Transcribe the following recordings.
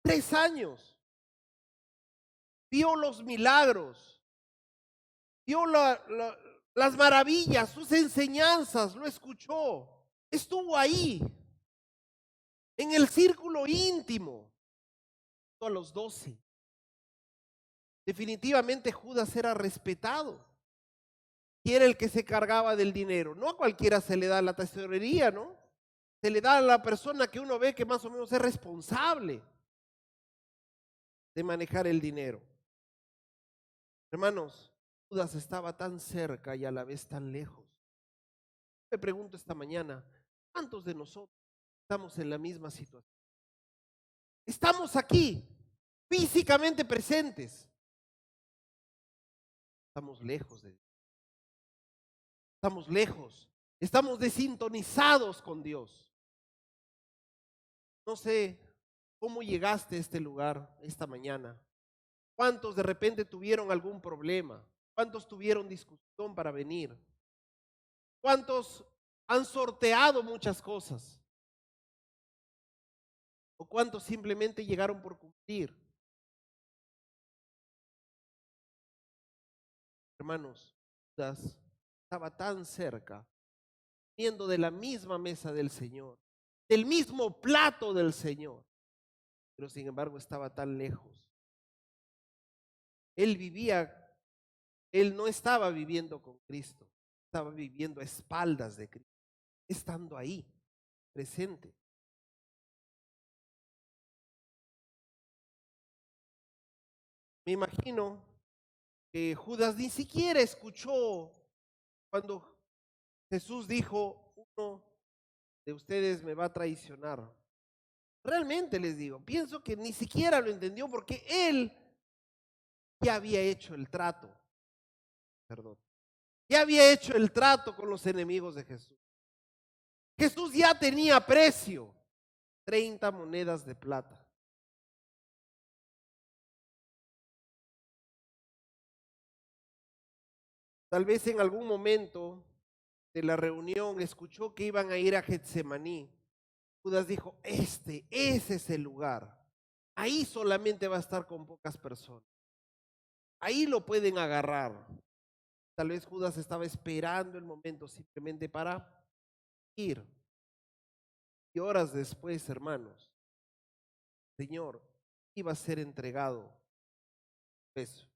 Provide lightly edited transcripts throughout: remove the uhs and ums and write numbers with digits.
3 años. Vio los milagros, vio las maravillas, sus enseñanzas, lo escuchó. Estuvo ahí, en el círculo íntimo, a los 12. Definitivamente Judas era respetado y era el que se cargaba del dinero. No a cualquiera se le da la tesorería, ¿no? Se le da a la persona que uno ve que más o menos es responsable de manejar el dinero. Hermanos, Judas estaba tan cerca y a la vez tan lejos. Me pregunto esta mañana, ¿cuántos de nosotros estamos en la misma situación? Estamos aquí, físicamente presentes. Estamos lejos de Dios. Estamos lejos. Estamos desintonizados con Dios. No sé cómo llegaste a este lugar esta mañana. ¿Cuántos de repente tuvieron algún problema? ¿Cuántos tuvieron discusión para venir? ¿Cuántos han sorteado muchas cosas? ¿O cuántos simplemente llegaron por cumplir? Hermanos, Judas estaba tan cerca, comiendo de la misma mesa del Señor, del mismo plato del Señor, pero sin embargo estaba tan lejos. Él vivía, él no estaba viviendo con Cristo, estaba viviendo a espaldas de Cristo, estando ahí, presente. Me imagino que Judas ni siquiera escuchó cuando Jesús dijo, uno de ustedes me va a traicionar. Realmente les digo, pienso que ni siquiera lo entendió porque él ya había hecho el trato, perdón, ya había hecho el trato con los enemigos de Jesús. Jesús ya tenía precio, 30 monedas de plata. Tal vez en algún momento de la reunión escuchó que iban a ir a Getsemaní. Judas dijo, ese es el lugar. Ahí solamente va a estar con pocas personas. Ahí lo pueden agarrar. Tal vez Judas estaba esperando el momento simplemente para ir. Y horas después, hermanos, Señor iba a ser entregado. Eso.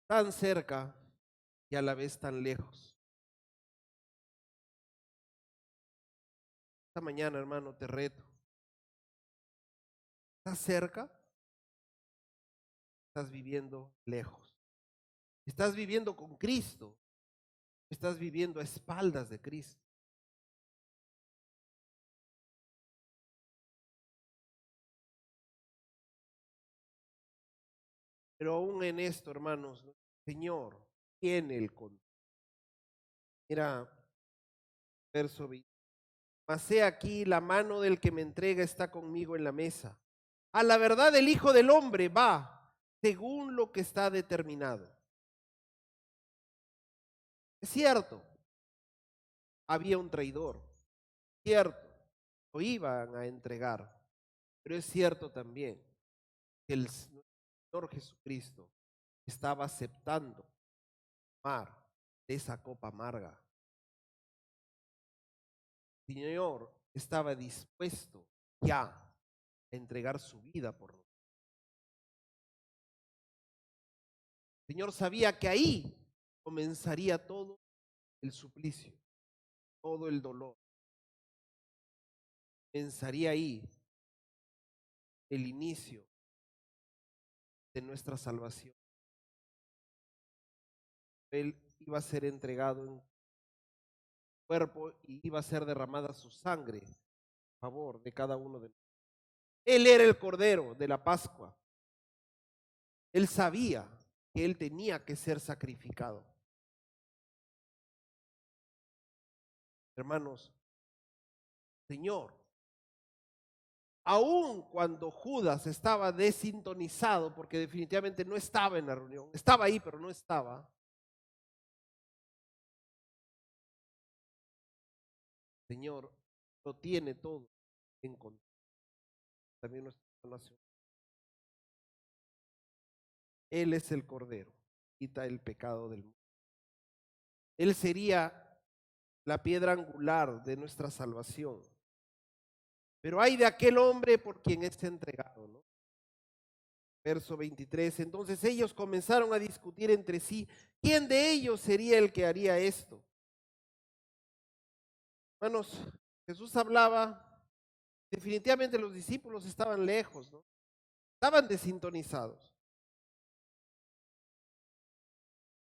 Tan cerca y a la vez tan lejos. Esta mañana, hermano, te reto. ¿Estás cerca? ¿Estás viviendo lejos? ¿Estás viviendo con Cristo? ¿Estás viviendo a espaldas de Cristo? Pero aún en esto, hermanos, ¿no? Señor tiene el control. Mira, verso 20. Mas he aquí la mano del que me entrega está conmigo en la mesa. A la verdad el Hijo del Hombre va según lo que está determinado. Es cierto, había un traidor, cierto, lo iban a entregar, pero es cierto también que el Señor Jesucristo estaba aceptando tomar de esa copa amarga. El Señor estaba dispuesto ya a entregar su vida por nosotros. El Señor sabía que ahí comenzaría todo el suplicio, todo el dolor. Comenzaría ahí el inicio de nuestra salvación. Él iba a ser entregado en cuerpo y iba a ser derramada su sangre a favor de cada uno de nosotros. Él era el Cordero de la Pascua. Él sabía que él tenía que ser sacrificado. Hermanos, Señor, aun cuando Judas estaba desintonizado, porque definitivamente no estaba en la reunión, estaba ahí pero no estaba, Señor lo tiene todo en control. También nuestra nación. Él es el Cordero, quita el pecado del mundo. Él sería la piedra angular de nuestra salvación. Pero hay de aquel hombre por quien es entregado, ¿no? Verso 23. Entonces ellos comenzaron a discutir entre sí, ¿quién de ellos sería el que haría esto? Hermanos, Jesús hablaba, definitivamente los discípulos estaban lejos, ¿no? Estaban desintonizados.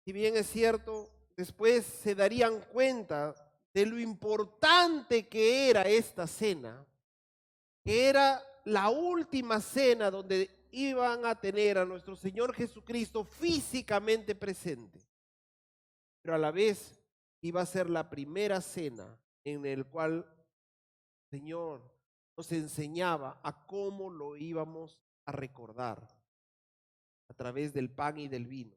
Si bien es cierto, después se darían cuenta de lo importante que era esta cena, que era la última cena donde iban a tener a nuestro Señor Jesucristo físicamente presente, pero a la vez iba a ser la primera cena en el cual el Señor nos enseñaba a cómo lo íbamos a recordar a través del pan y del vino,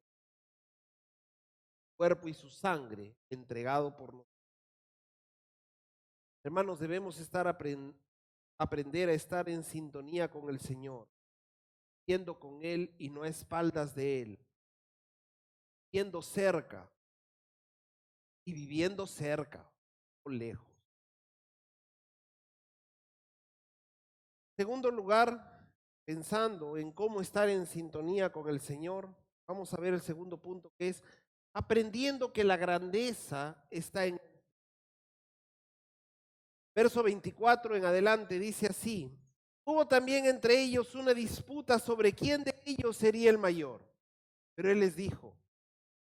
cuerpo y su sangre entregado por nosotros. Hermanos, debemos aprender a estar en sintonía con el Señor, yendo con Él y no a espaldas de Él, yendo cerca y viviendo cerca o lejos. En segundo lugar, pensando en cómo estar en sintonía con el Señor, vamos a ver el segundo punto, que es aprendiendo que la grandeza está en verso 24 en adelante, dice así: hubo también entre ellos una disputa sobre quién de ellos sería el mayor. Pero él les dijo: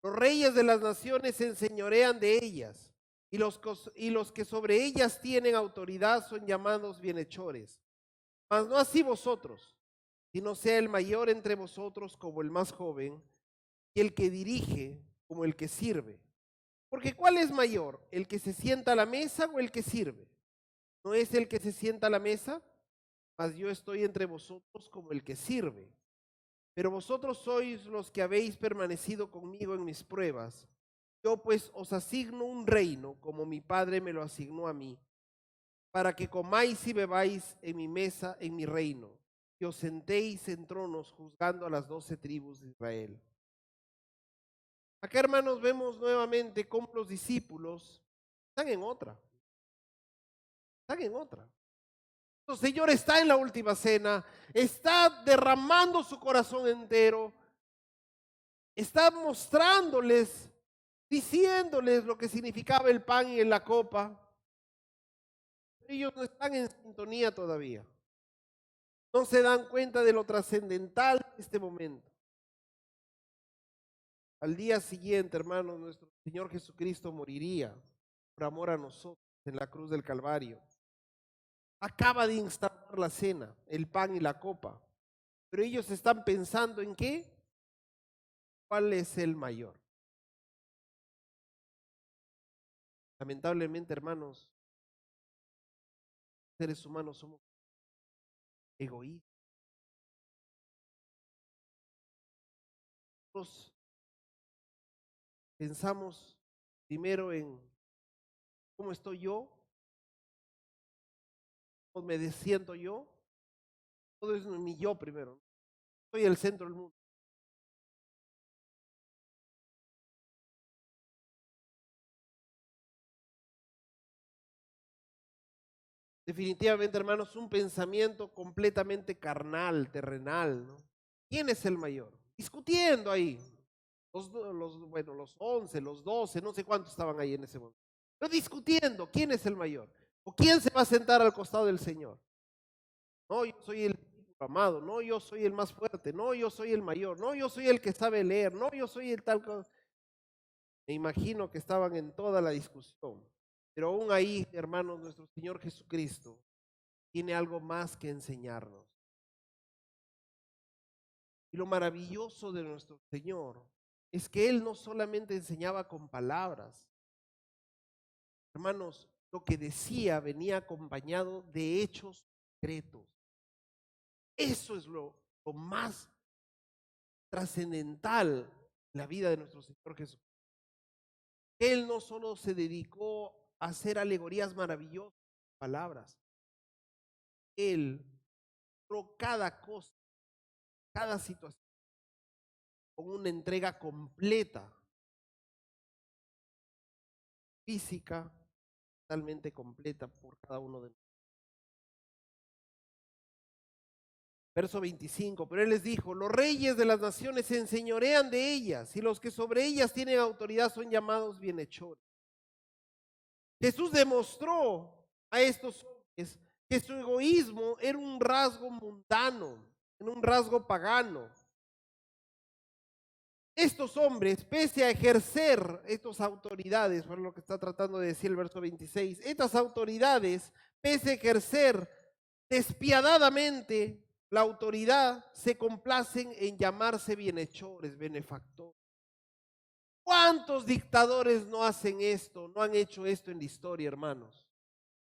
los reyes de las naciones se enseñorean de ellas, y los que sobre ellas tienen autoridad son llamados bienhechores. Mas no así vosotros, sino sea el mayor entre vosotros como el más joven, y el que dirige como el que sirve. Porque ¿cuál es mayor, el que se sienta a la mesa o el que sirve? ¿No es el que se sienta a la mesa? Mas yo estoy entre vosotros como el que sirve. Pero vosotros sois los que habéis permanecido conmigo en mis pruebas. Yo pues os asigno un reino, como mi Padre me lo asignó a mí, para que comáis y bebáis en mi mesa, en mi reino, y os sentéis en tronos juzgando a las 12 tribus de Israel. Acá, hermanos, vemos nuevamente cómo los discípulos están en otra. Están en otra. El Señor está en la última cena, está derramando su corazón entero, está mostrándoles, diciéndoles lo que significaba el pan y la copa. Ellos no están en sintonía todavía. No se dan cuenta de lo trascendental de este momento. Al día siguiente, hermanos, nuestro Señor Jesucristo moriría por amor a nosotros en la cruz del Calvario. Acaba de instaurar la cena, el pan y la copa. Pero ellos están pensando en qué, cuál es el mayor. Lamentablemente, hermanos, seres humanos somos egoístas. Nosotros pensamos primero en cómo estoy yo, cómo me siento yo. Todo es mi yo primero. Soy el centro del mundo. Definitivamente, hermanos, un pensamiento completamente carnal, terrenal, ¿no? ¿Quién es el mayor? Discutiendo ahí. Bueno, los 11, los 12, no sé cuántos estaban ahí en ese momento. Pero discutiendo, ¿quién es el mayor? ¿O quién se va a sentar al costado del Señor? No, yo soy el amado, no, yo soy el más fuerte, no, yo soy el mayor, no, yo soy el que sabe leer, no, yo soy el tal cosa. Me imagino que estaban en toda la discusión. Pero aún ahí, hermanos, nuestro Señor Jesucristo tiene algo más que enseñarnos. Y lo maravilloso de nuestro Señor es que Él no solamente enseñaba con palabras. Hermanos, lo que decía venía acompañado de hechos concretos. Eso es lo más trascendental en la vida de nuestro Señor Jesucristo. Él no solo se dedicó a hacer alegorías maravillosas, palabras. Él mostró cada cosa, cada situación, con una entrega completa, física, totalmente completa por cada uno de nosotros. Verso 25, pero él les dijo, los reyes de las naciones se enseñorean de ellas y los que sobre ellas tienen autoridad son llamados bienhechores. Jesús demostró a estos hombres que su egoísmo era un rasgo mundano, era un rasgo pagano. Estos hombres, pese a ejercer estas autoridades, por lo que está tratando de decir el verso 26, estas autoridades, pese a ejercer despiadadamente la autoridad, se complacen en llamarse bienhechores, benefactores. ¿Cuántos dictadores no hacen esto, no han hecho esto en la historia, hermanos?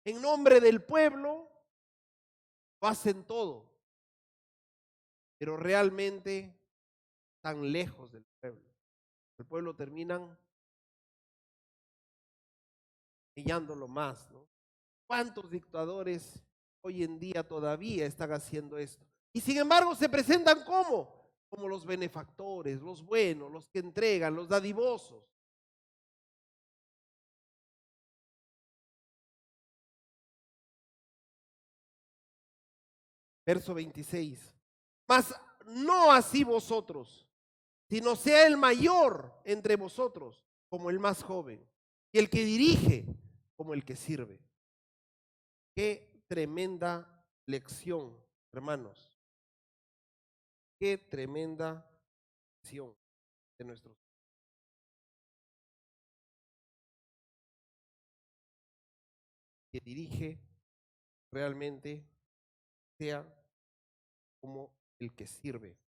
En nombre del pueblo, lo hacen todo, pero realmente están lejos del pueblo. El pueblo terminan humillándolo más, ¿no? ¿Cuántos dictadores hoy en día todavía están haciendo esto? Y sin embargo se presentan como los benefactores, los buenos, los que entregan, los dadivosos. Verso 26. Mas no así vosotros, sino sea el mayor entre vosotros como el más joven, y el que dirige como el que sirve. Qué tremenda lección, hermanos. Qué tremenda lección de nuestros. Que dirige realmente sea como el que sirve.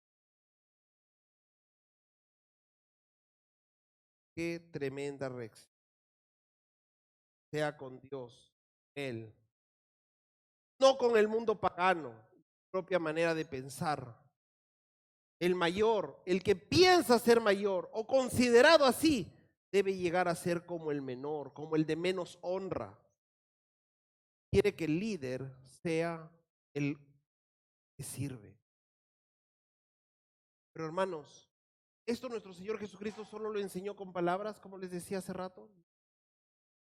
Qué tremenda reacción. Sea con Dios, Él. No con el mundo pagano, propia manera de pensar. El mayor, el que piensa ser mayor o considerado así, debe llegar a ser como el menor, como el de menos honra. Quiere que el líder sea el que sirve. Pero hermanos, esto nuestro Señor Jesucristo solo lo enseñó con palabras, como les decía hace rato.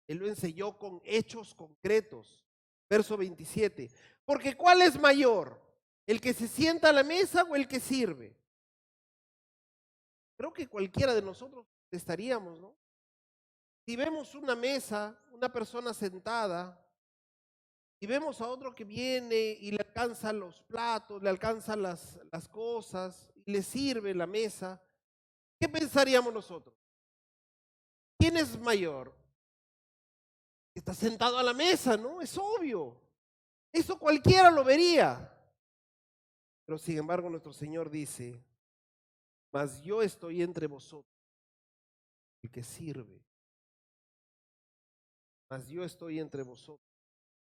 Él lo enseñó con hechos concretos. Verso 27. Porque ¿cuál es mayor? ¿El que se sienta a la mesa o el que sirve? Creo que cualquiera de nosotros estaríamos, ¿no? Si vemos una mesa, una persona sentada, y vemos a otro que viene y le alcanza los platos, le alcanza las cosas, y le sirve la mesa, ¿qué pensaríamos nosotros? ¿Quién es mayor? Está sentado a la mesa, ¿no? Es obvio. Eso cualquiera lo vería. Pero sin embargo nuestro Señor dice, mas yo estoy entre vosotros, el que sirve. Mas yo estoy entre vosotros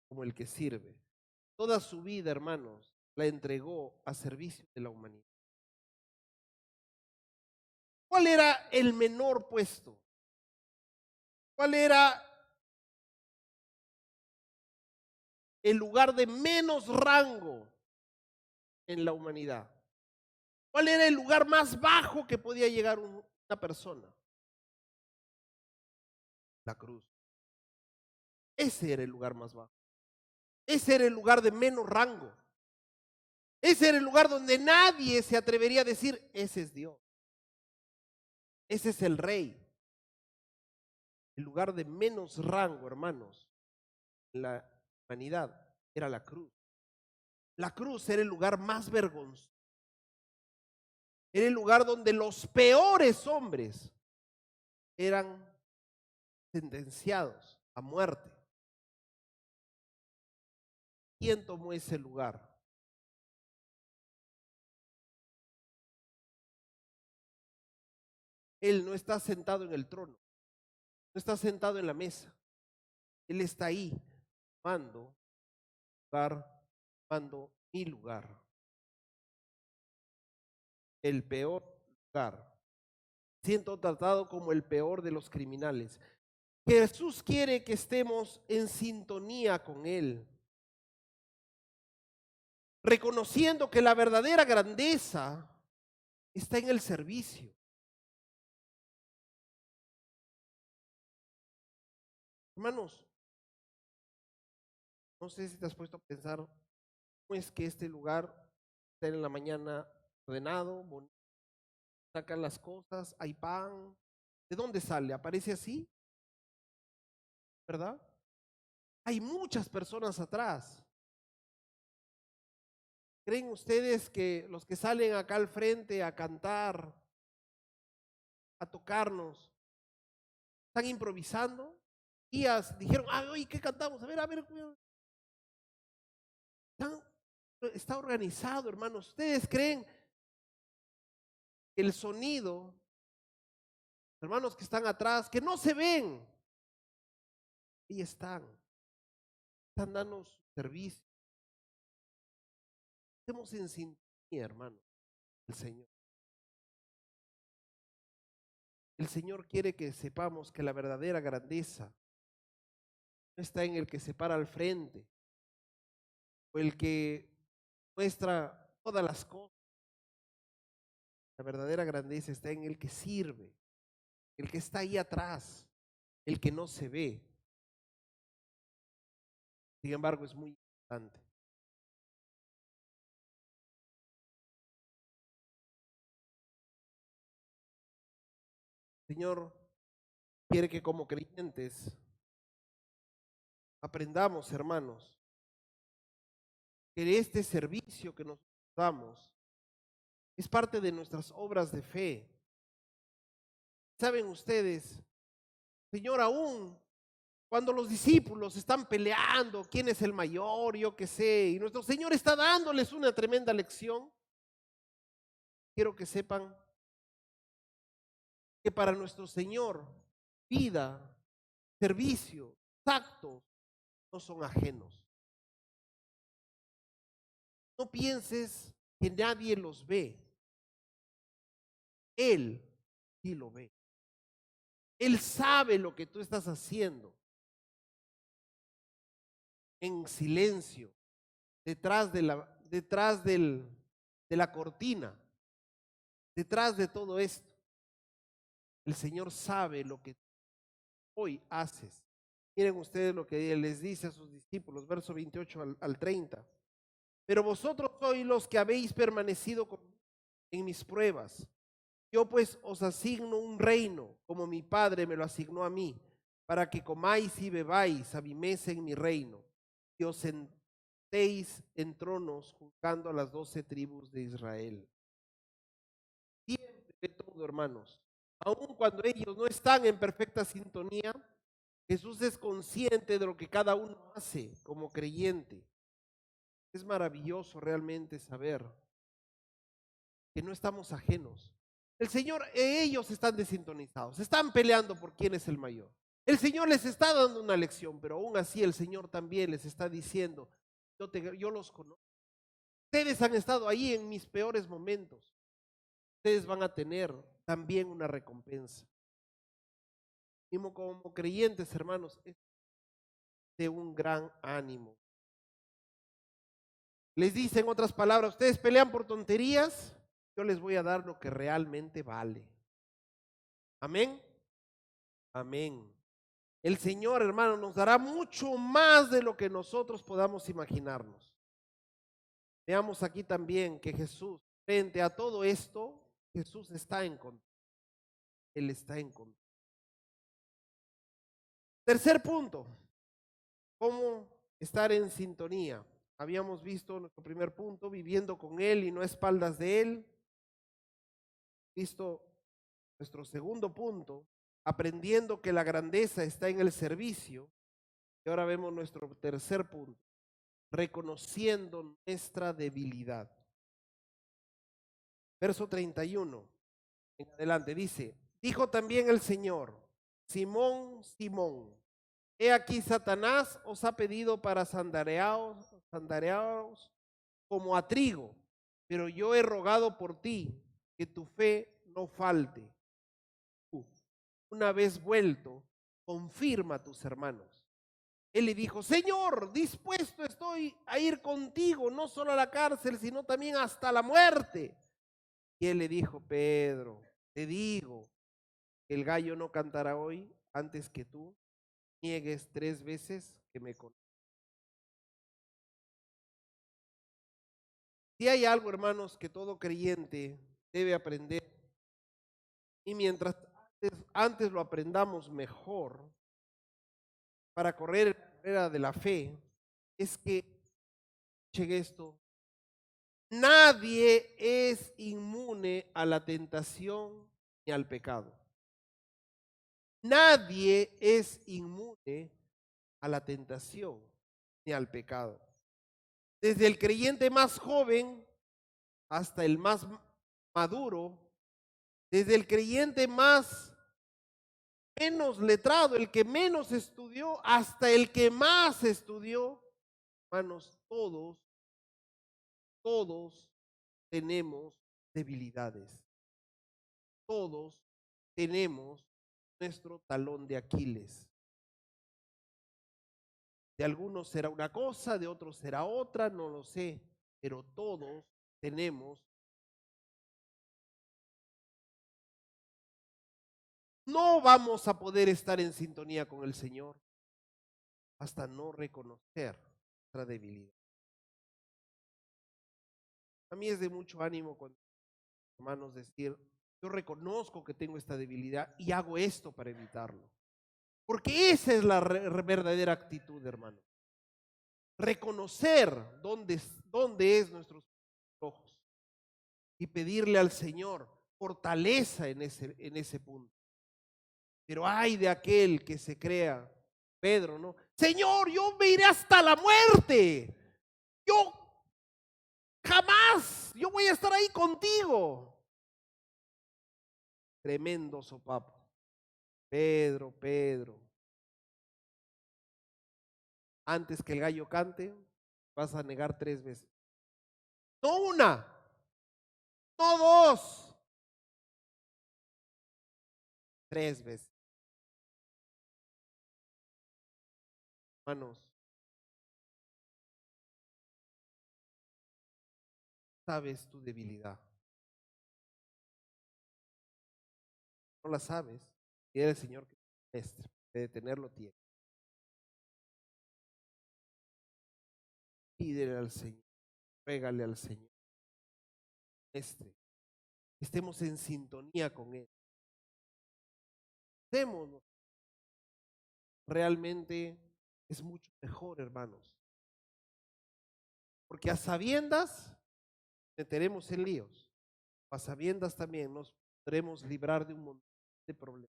como el que sirve. Toda su vida, hermanos, la entregó a servicio de la humanidad. ¿Cuál era el menor puesto? ¿Cuál era el lugar de menos rango en la humanidad? ¿Cuál era el lugar más bajo que podía llegar una persona? La cruz. Ese era el lugar más bajo. Ese era el lugar de menos rango. Ese era el lugar donde nadie se atrevería a decir, ese es Dios. Ese es el rey. El lugar de menos rango, hermanos, en la humanidad era la cruz. La cruz era el lugar más vergonzoso. Era el lugar donde los peores hombres eran sentenciados a muerte. ¿Quién tomó ese lugar? Él no está sentado en el trono, no está sentado en la mesa. Él está ahí, tomando lugar, tomando mi lugar. El peor lugar. Siento tratado como el peor de los criminales. Jesús quiere que estemos en sintonía con Él, reconociendo que la verdadera grandeza está en el servicio. Hermanos, no sé si te has puesto a pensar cómo es que este lugar está en la mañana ordenado, bonito, sacan las cosas, hay pan. ¿De dónde sale? ¿Aparece así? ¿Verdad? Hay muchas personas atrás. ¿Creen ustedes que los que salen acá al frente a cantar, a tocarnos, están improvisando? Días dijeron, ah, oye, ¿qué cantamos? A ver, está organizado, hermanos. ¿Ustedes creen que el sonido, hermanos que están atrás, que no se ven, ahí están dando su servicio? Estemos en sintonía, hermanos, el Señor. El Señor quiere que sepamos que la verdadera grandeza no está en el que se para al frente o el que muestra todas las cosas. La verdadera grandeza está en el que sirve, el que está ahí atrás, el que no se ve. Sin embargo, es muy importante. El Señor quiere que como creyentes aprendamos, hermanos, que este servicio que nos damos es parte de nuestras obras de fe. ¿Saben ustedes, Señor, aún cuando los discípulos están peleando quién es el mayor, yo qué sé, y nuestro Señor está dándoles una tremenda lección, quiero que sepan que para nuestro Señor, vida, servicio, actos no son ajenos. No pienses que nadie los ve. Él sí lo ve. Él sabe lo que tú estás haciendo en silencio, de la cortina, detrás de todo esto. El Señor sabe lo que hoy haces. Miren ustedes lo que les dice a sus discípulos, verso 28 al 30. Pero vosotros sois los que habéis permanecido en mis pruebas. Yo pues os asigno un reino, como mi Padre me lo asignó a mí, para que comáis y bebáis a mi mesa en mi reino, y os sentéis en tronos juzgando a las 12 tribus de Israel. Siempre de todo, hermanos. Aun cuando ellos no están en perfecta sintonía, Jesús es consciente de lo que cada uno hace como creyente. Es maravilloso realmente saber que no estamos ajenos. El Señor, ellos están desintonizados, están peleando por quién es el mayor. El Señor les está dando una lección, pero aún así el Señor también les está diciendo, yo los conozco. Ustedes han estado ahí en mis peores momentos. Ustedes van a tener también una recompensa. Y como creyentes, hermanos, es de un gran ánimo. Les dice en otras palabras, ustedes pelean por tonterías, yo les voy a dar lo que realmente vale. Amén. Amén. El Señor, hermano, nos dará mucho más de lo que nosotros podamos imaginarnos. Veamos aquí también que Jesús, frente a todo esto, Jesús está en control. Él está en control. Tercer punto, ¿cómo estar en sintonía? Habíamos visto nuestro primer punto, viviendo con Él y no a espaldas de Él. Visto nuestro segundo punto, aprendiendo que la grandeza está en el servicio. Y ahora vemos nuestro tercer punto, reconociendo nuestra debilidad. Verso 31, en adelante dice, dijo también el Señor, Simón, Simón, he aquí Satanás os ha pedido para sandareaos como a trigo, pero yo he rogado por ti que tu fe no falte. Una vez vuelto, confirma a tus hermanos. Él le dijo, Señor, dispuesto estoy a ir contigo, no solo a la cárcel, sino también hasta la muerte. Y él le dijo, Pedro, te digo que el gallo no cantará hoy antes que tú niegues 3 veces que me conoces. Si hay algo, hermanos, que todo creyente debe aprender, y mientras antes lo aprendamos mejor, para correr la carrera de la fe, es que, cheque esto, nadie es inmune a la tentación ni al pecado. Nadie es inmune a la tentación ni al pecado. Desde el creyente más joven hasta el más maduro, desde el creyente más menos letrado, el que menos estudió, hasta el que más estudió, hermanos, todos tenemos debilidades. Todos tenemos nuestro talón de Aquiles. De algunos será una cosa, de otros será otra, no lo sé, pero todos tenemos. No vamos a poder estar en sintonía con el Señor hasta no reconocer nuestra debilidad. A mí es de mucho ánimo cuando, hermanos, decir, yo reconozco que tengo esta debilidad y hago esto para evitarlo. Porque esa es la verdadera actitud, hermano. Reconocer dónde es nuestros ojos y pedirle al Señor fortaleza en ese punto. Pero ay de aquel que se crea, Pedro, ¿no? Señor, yo me iré hasta la muerte. Yo jamás, yo voy a estar ahí contigo. Tremendo sopapo. Pedro, antes que el gallo cante, vas a negar 3 veces. No una, no dos, 3 veces. Hermanos, sabes tu debilidad. No la sabes. Y el Señor que maestro, de tenerlo tiene. Pídele al Señor, pégale al Señor. Estemos en sintonía con Él. Démonos. Realmente es mucho mejor, hermanos. Porque a sabiendas meteremos en líos. A sabiendas también nos podremos librar de un montón de problemas.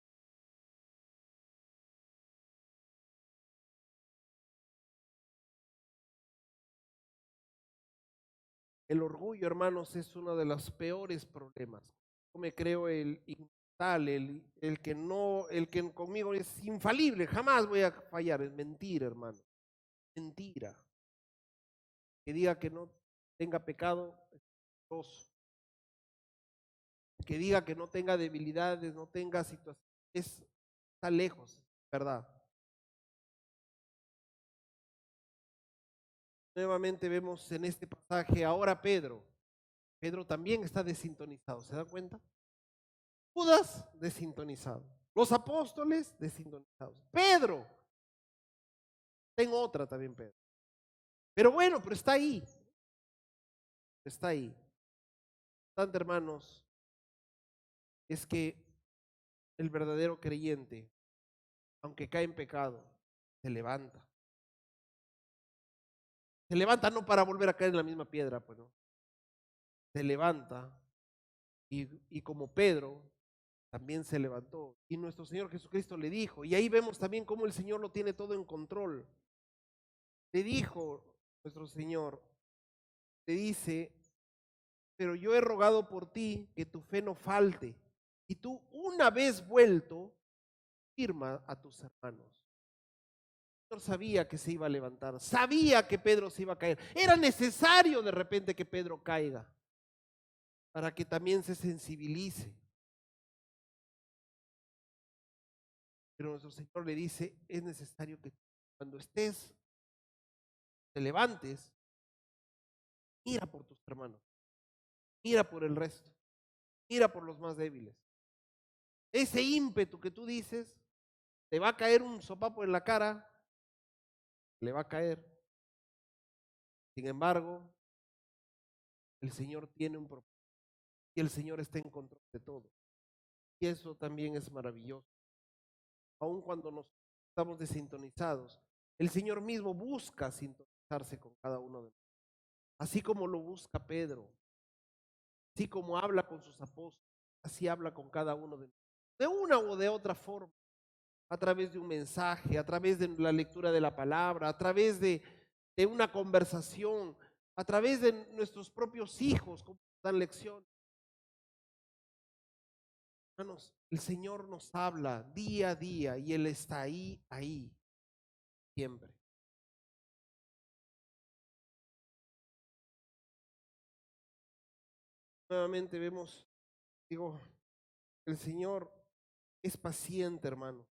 El orgullo, hermanos, es uno de los peores problemas. Yo me creo el inmortal, el que no, el que conmigo es infalible, jamás voy a fallar. Es mentira, hermano. Mentira. Que diga que no tenga pecado, es mentiroso. Que diga que no tenga debilidades, no tenga situaciones, está lejos, ¿verdad? Nuevamente vemos en este pasaje ahora Pedro también está desintonizado, ¿se da cuenta? Judas desintonizado, los apóstoles desintonizados, Pedro, tengo otra también Pedro, pero bueno, pero está ahí. Tanto, hermanos, es que el verdadero creyente, aunque cae en pecado, se levanta. Se levanta no para volver a caer en la misma piedra, pues no. Se levanta y como Pedro también se levantó. Y nuestro Señor Jesucristo le dijo, y ahí vemos también cómo el Señor lo tiene todo en control. Le dijo nuestro Señor, le dice, pero yo he rogado por ti que tu fe no falte. Y tú, una vez vuelto, firma a tus hermanos. El Señor sabía que se iba a levantar, sabía que Pedro se iba a caer. Era necesario de repente que Pedro caiga para que también se sensibilice. Pero nuestro Señor le dice, es necesario que cuando estés, te levantes, mira por tus hermanos, mira por el resto, mira por los más débiles. Ese ímpetu que tú dices, te va a caer un sopapo en la cara, le va a caer. Sin embargo, el Señor tiene un propósito y el Señor está en control de todo. Y eso también es maravilloso. Aun cuando nos estamos desintonizados, el Señor mismo busca sintonizarse con cada uno de nosotros. Así como lo busca Pedro, así como habla con sus apóstoles, así habla con cada uno de nosotros. De una o de otra forma, a través de un mensaje, a través de la lectura de la palabra, a través de una conversación, a través de nuestros propios hijos, como dan lecciones. Hermanos, el Señor nos habla día a día y Él está ahí, siempre. Nuevamente vemos, digo, el Señor es paciente, hermano.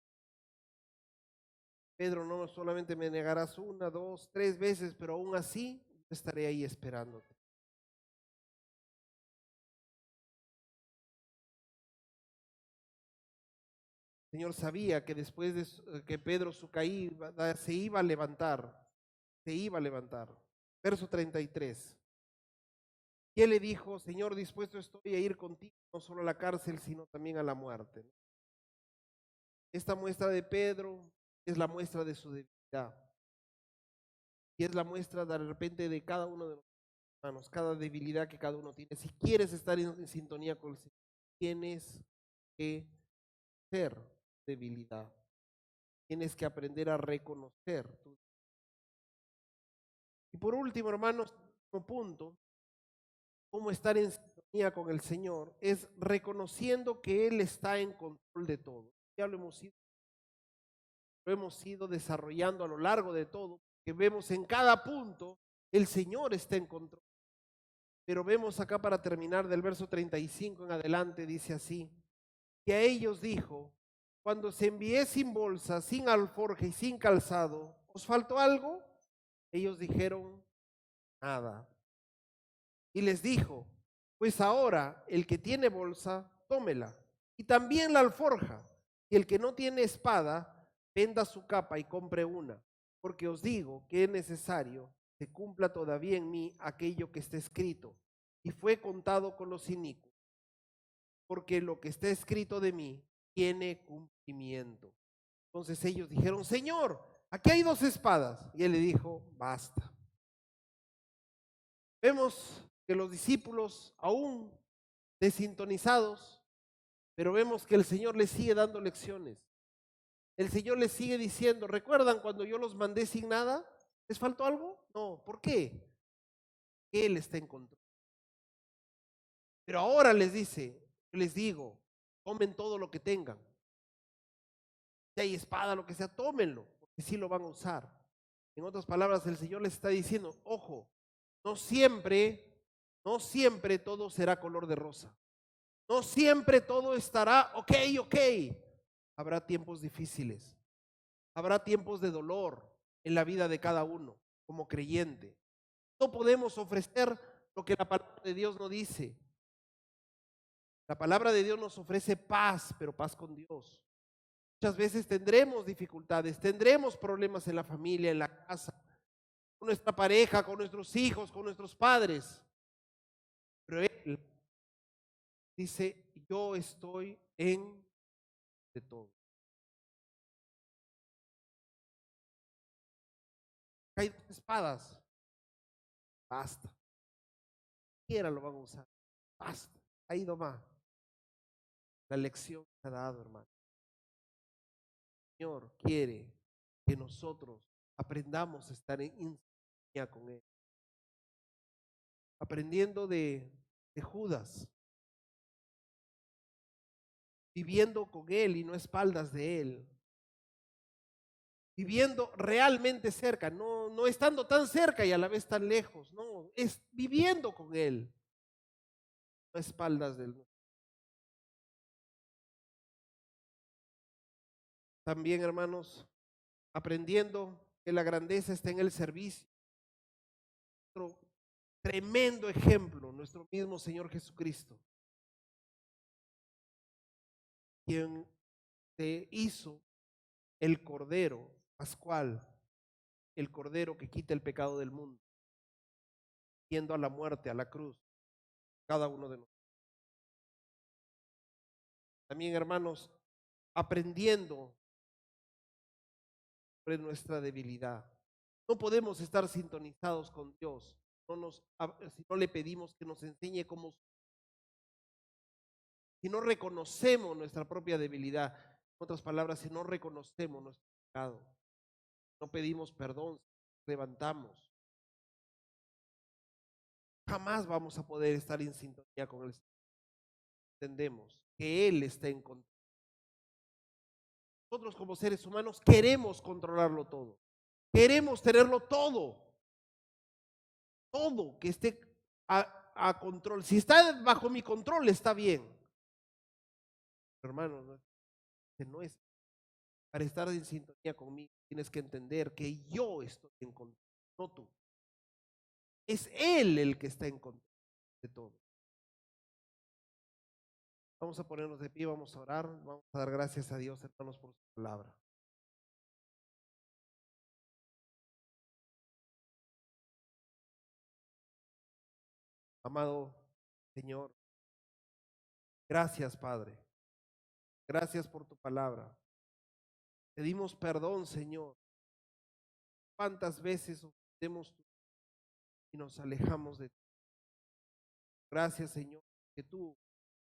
Pedro, no solamente me negarás una, dos, tres veces, pero aún así estaré ahí esperándote. El Señor sabía que después de que Pedro su caída se iba a levantar, se iba a levantar. Verso 33. Y él le dijo, Señor, dispuesto estoy a ir contigo, no solo a la cárcel, sino también a la muerte. Esta muestra de Pedro es la muestra de su debilidad. Y es la muestra de repente de cada uno de los hermanos, cada debilidad que cada uno tiene. Si quieres estar en sintonía con el Señor, tienes que ser debilidad. Tienes que aprender a reconocer. Y por último, hermanos, último punto, cómo estar en sintonía con el Señor, es reconociendo que Él está en control de todo. Ya lo hemos ido desarrollando a lo largo de todo, que vemos en cada punto, el Señor está en control. Pero vemos acá para terminar del verso 35 en adelante, dice así, que a ellos dijo, cuando se envié sin bolsa, sin alforja y sin calzado, ¿os faltó algo? Ellos dijeron, nada. Y les dijo, pues ahora el que tiene bolsa, tómela, y también la alforja, y el que no tiene espada, venda su capa y compre una, porque os digo que es necesario que cumpla todavía en mí aquello que está escrito, y fue contado con los inicuos, porque lo que está escrito de mí tiene cumplimiento. Entonces ellos dijeron, Señor, aquí hay 2 espadas. Y él le dijo, basta. Vemos que los discípulos aún desintonizados, pero vemos que el Señor les sigue dando lecciones. El Señor les sigue diciendo, ¿recuerdan cuando yo los mandé sin nada? ¿Les faltó algo? No, ¿por qué? Él está en control. Pero ahora les dice, yo les digo, tomen todo lo que tengan. Si hay espada, lo que sea, tómenlo, porque sí lo van a usar. En otras palabras, el Señor les está diciendo, ojo, no siempre, no siempre todo será color de rosa. No siempre todo estará ok, ok. Habrá tiempos difíciles. Habrá tiempos de dolor en la vida de cada uno como creyente. No podemos ofrecer lo que la palabra de Dios no dice. La palabra de Dios nos ofrece paz, pero paz con Dios. Muchas veces tendremos dificultades, tendremos problemas en la familia, en la casa, con nuestra pareja, con nuestros hijos, con nuestros padres. Pero Él dice, yo estoy en de todo. Hay 2 espadas, basta. Quiera lo van a usar, basta. Ahí nomás. La lección se ha dado, hermano. El Señor quiere que nosotros aprendamos a estar en sintonía con Él. Aprendiendo de Judas, viviendo con Él y no a espaldas de Él. Viviendo realmente cerca, no estando tan cerca y a la vez tan lejos, no, es viviendo con Él, no a espaldas de Él. También, hermanos, aprendiendo que la grandeza está en el servicio. Otro tremendo ejemplo, nuestro mismo Señor Jesucristo, quien se hizo el Cordero Pascual, el Cordero que quita el pecado del mundo, yendo a la muerte, a la cruz, cada uno de nosotros. También, hermanos, aprendiendo sobre nuestra debilidad. No podemos estar sintonizados con Dios si no le pedimos que nos enseñe cómo, si no reconocemos nuestra propia debilidad. En otras palabras, si no reconocemos nuestro pecado, no pedimos perdón, levantamos, jamás vamos a poder estar en sintonía con el Señor. Entendemos que Él está en control. Nosotros como seres humanos queremos controlarlo todo. Queremos tenerlo todo. Todo que esté a control. Si está bajo mi control, está bien. Hermano, no es para estar en sintonía conmigo. Tienes que entender que yo estoy en control, no tú. Es Él el que está en control de todo. Vamos a ponernos de pie, vamos a orar, vamos a dar gracias a Dios, hermanos, por su palabra. Amado Señor, gracias, Padre. Gracias por tu palabra. Pedimos perdón, Señor. ¿Cuántas veces ofendemos y nos alejamos de ti? Gracias, Señor, que tú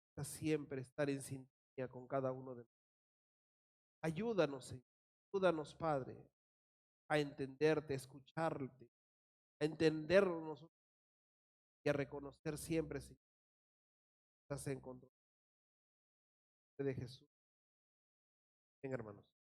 estás siempre estar en sintonía con cada uno de nosotros. Ayúdanos, Señor. Ayúdanos, Padre, a entenderte, a escucharte, a entendernos y a reconocer siempre, Señor, que estás en control de Jesús. Ven, hermanos.